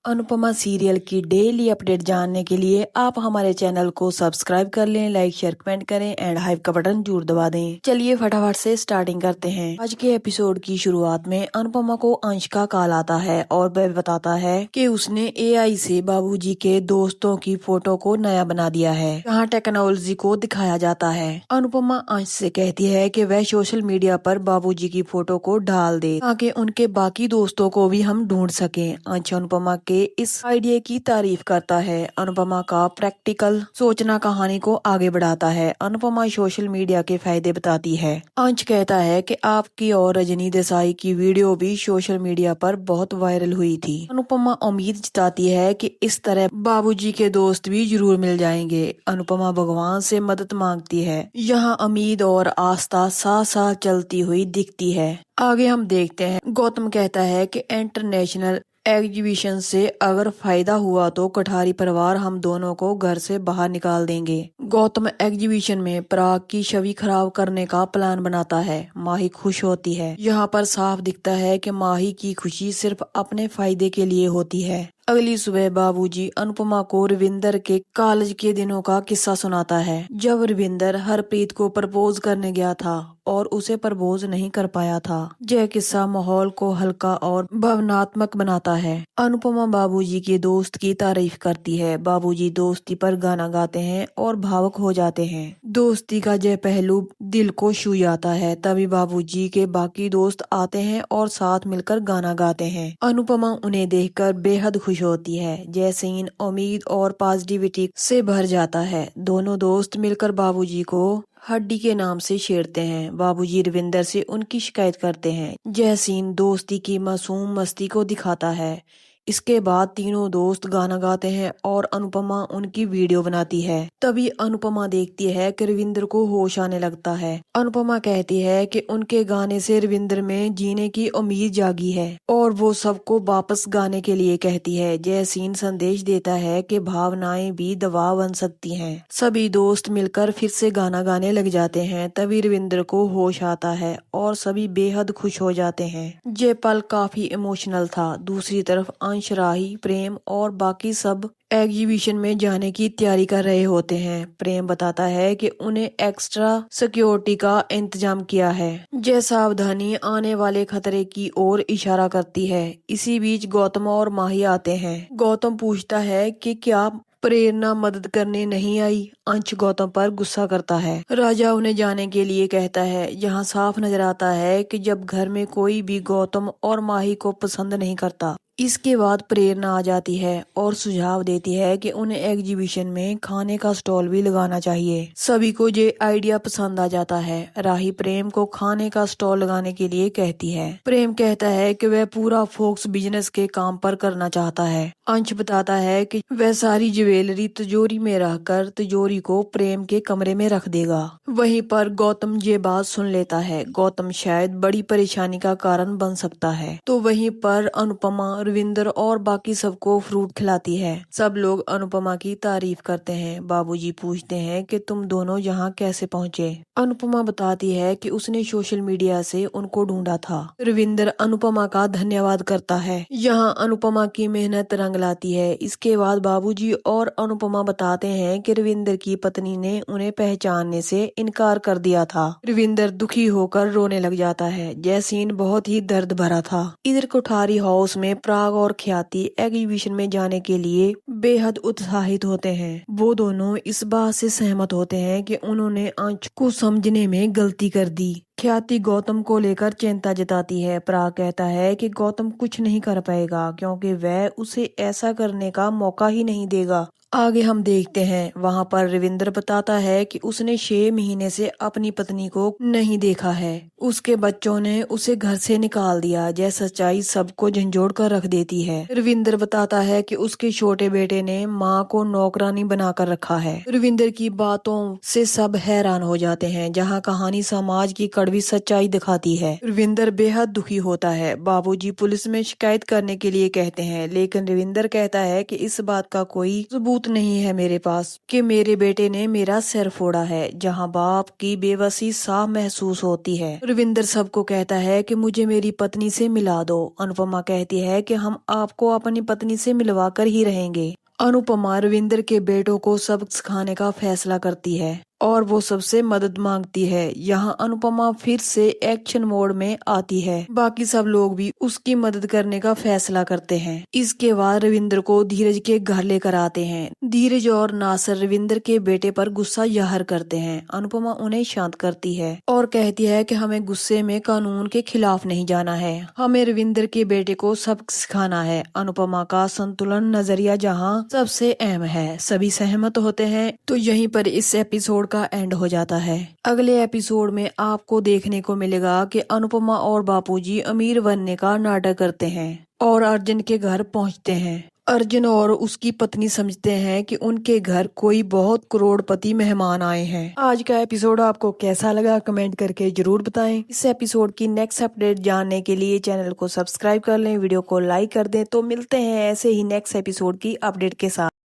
Anupama serial की daily update जानने के लिए आप हमारे चैनल को सब्सक्राइब कर लें, लाइक शेयर कमेंट करें एंड हाइप का बटन जरूर दबा दें। चलिए फटाफट से स्टार्टिंग करते हैं। आज के एपिसोड की शुरुआत में अनुपमा को अंश का कॉल आता है और वह बताता है कि उसने एआई से बाबूजी के दोस्तों की फोटो को नया बना दिया है, जहाँ टेक्नोलॉजी को दिखाया जाता है। अनुपमा अंश से कहती है कि वह सोशल मीडिया पर बाबूजी की फोटो को डाल दे ताकि उनके बाकी दोस्तों को भी हम ढूंढ सकें। अंश अनुपमा के इस आइडिया की तारीफ करता है। अनुपमा का प्रैक्टिकल सोचना कहानी को आगे बढ़ाता है। अनुपमा सोशल मीडिया के फायदे बताती है। अंश कहता है कि आपकी और रजनी देसाई की वीडियो भी सोशल मीडिया पर बहुत वायरल हुई थी। अनुपमा उम्मीद जताती है कि इस तरह बाबूजी के दोस्त भी जरूर मिल जाएंगे। अनुपमा भगवान से मदद मांगती है। यहाँ उम्मीद और आस्था साथ साथ चलती हुई दिखती है। आगे हम देखते हैं। गौतम कहता है कि इंटरनेशनल एग्जीबिशन से अगर फायदा हुआ तो कठारी परिवार हम दोनों को घर से बाहर निकाल देंगे। गौतम एग्जीबिशन में पराग की छवि खराब करने का प्लान बनाता है। माही खुश होती है। यहाँ पर साफ दिखता है कि माही की खुशी सिर्फ अपने फायदे के लिए होती है। अगली सुबह बाबूजी अनुपमा को रविंदर के कॉलेज के दिनों का किस्सा सुनाता है, जब रविंदर हरप्रीत को प्रपोज करने गया था और उसे प्रपोज नहीं कर पाया था। यह किस्सा माहौल को हल्का और भावनात्मक बनाता है। अनुपमा बाबूजी के दोस्त की तारीफ करती है। बाबूजी दोस्ती पर गाना गाते हैं और भावुक हो जाते हैं। दोस्ती का यह पहलू दिल को छू जाता है। तभी बाबूजी के बाकी दोस्त आते हैं और साथ मिलकर गाना गाते हैं। अनुपमा उन्हें देखकर बेहद खुश होती है। यह सीन उम्मीद और पॉजिटिविटी से भर जाता है। दोनों दोस्त मिलकर बाबूजी को हड्डी के नाम से छेड़ते हैं। बाबूजी रविंदर से उनकी शिकायत करते हैं। यह सीन दोस्ती की मासूम मस्ती को दिखाता है। इसके बाद तीनों दोस्त गाना गाते हैं और अनुपमा उनकी वीडियो बनाती है। तभी अनुपमा देखती है कि रविंदर को होश आने लगता है। अनुपमा कहती है कि उनके गाने से रविंदर में जीने की उम्मीद जागी है और वो सबको वापस गाने के लिए कहती है। यह सीन संदेश देता है कि भावनाएं भी दबाव बन सकती हैं। सभी दोस्त मिलकर फिर से गाना गाने लग जाते हैं। तभी रविंदर को होश आता है और सभी बेहद खुश हो जाते हैं। ये पल काफी इमोशनल था। दूसरी तरफ अंश, राही, प्रेम और बाकी सब एग्जीबिशन में जाने की तैयारी कर रहे होते हैं। प्रेम बताता है कि उन्हें एक्स्ट्रा सिक्योरिटी का इंतजाम किया है। यह सावधानी आने वाले खतरे की ओर इशारा करती है। इसी बीच गौतम और माही आते हैं। गौतम पूछता है कि क्या प्रेरणा मदद करने नहीं आई। अंश गौतम पर गुस्सा करता है। राजा उन्हें जाने के लिए कहता है। यहाँ साफ नजर आता है कि जब घर में कोई भी गौतम और माही को पसंद नहीं करता। इसके बाद प्रेरणा आ जाती है और सुझाव देती है कि उन्हें एग्जीबिशन में खाने का स्टॉल भी लगाना चाहिए। सभी को ये आइडिया पसंद आ जाता है। राही प्रेम को खाने का स्टॉल लगाने के लिए कहती है। प्रेम कहता है कि वह पूरा फोकस बिजनेस के काम पर करना चाहता है। अंश बताता है कि वह सारी ज्वेलरी तिजोरी में रखकर तिजोरी को प्रेम के कमरे में रख देगा। वहीं पर गौतम ये बात सुन लेता है। गौतम शायद बड़ी परेशानी का कारण बन सकता है। तो वहीं पर अनुपमा, रविंदर और बाकी सबको फ्रूट खिलाती है। सब लोग अनुपमा की तारीफ करते हैं। बाबूजी पूछते हैं कि तुम दोनों यहाँ कैसे पहुँचे। अनुपमा बताती है कि उसने सोशल मीडिया से उनको ढूंढा था। रविंदर अनुपमा का धन्यवाद करता है। यहाँ अनुपमा की मेहनत रंग लाती है। इसके बाद बाबूजी और अनुपमा बताते हैं कि रविंदर की पत्नी ने उन्हें पहचानने से इनकार कर दिया था। रविंदर दुखी होकर रोने लग जाता है। यह सीन बहुत ही दर्द भरा था। इधर कोठारी हाउस में पराग और ख्याति एग्जीबिशन में जाने के लिए बेहद उत्साहित होते हैं। वो दोनों इस बात से सहमत होते हैं कि उन्होंने अंश को समझने में गलती कर दी। ख्याति गौतम को लेकर चिंता जताती है। पराग कहता है कि गौतम कुछ नहीं कर पाएगा क्योंकि वह उसे ऐसा करने का मौका ही नहीं देगा। आगे हम देखते हैं। वहाँ पर रविंदर बताता है कि उसने 6 महीने से अपनी पत्नी को नहीं देखा है। उसके बच्चों ने उसे घर से निकाल दिया। यह सच्चाई सबको झंझोड़ कर रख देती है। रविंदर बताता है कि उसके छोटे बेटे ने माँ को नौकरानी बनाकर रखा है। रविंदर की बातों से सब हैरान हो जाते हैं। जहाँ कहानी समाज की कड़वी कड़वी सच्चाई दिखाती है। रविंदर बेहद दुखी होता है। बाबूजी पुलिस में शिकायत करने के लिए कहते हैं, लेकिन रविंदर कहता है कि इस बात का कोई सबूत नहीं है मेरे पास कि मेरे बेटे ने मेरा सिर फोड़ा है। जहाँ बाप की बेबसी साफ महसूस होती है। रविंदर सबको कहता है कि मुझे मेरी पत्नी से मिला दो। अनुपमा कहती है कि हम आपको अपनी पत्नी से मिलवा कर ही रहेंगे। अनुपमा रविंदर के बेटों को सबक सिखाने का फैसला करती है और वो सबसे मदद मांगती है। यहाँ अनुपमा फिर से एक्शन मोड में आती है। बाकी सब लोग भी उसकी मदद करने का फैसला करते हैं। इसके बाद रविंदर को धीरज के घर लेकर आते हैं। धीरज और नासिर रविंदर के बेटे पर गुस्सा जाहिर करते हैं। अनुपमा उन्हें शांत करती है और कहती है कि हमें गुस्से में कानून के खिलाफ नहीं जाना है, हमें रविंदर के बेटे को सबक सिखाना है। अनुपमा का संतुलन नजरिया जहाँ सबसे अहम है। सभी सहमत होते हैं। तो यहीं पर इस एपिसोड का एंड हो जाता है। अगले एपिसोड में आपको देखने को मिलेगा कि अनुपमा और बापूजी अमीर बनने का नाटक करते हैं और अर्जुन के घर पहुंचते हैं। अर्जुन और उसकी पत्नी समझते हैं कि उनके घर कोई बहुत करोड़पति मेहमान आए हैं। आज का एपिसोड आपको कैसा लगा कमेंट करके जरूर बताएं। इस एपिसोड की नेक्स्ट अपडेट जानने के लिए चैनल को सब्सक्राइब कर लें, वीडियो को लाइक कर दें। तो मिलते हैं ऐसे ही नेक्स्ट एपिसोड की अपडेट के साथ।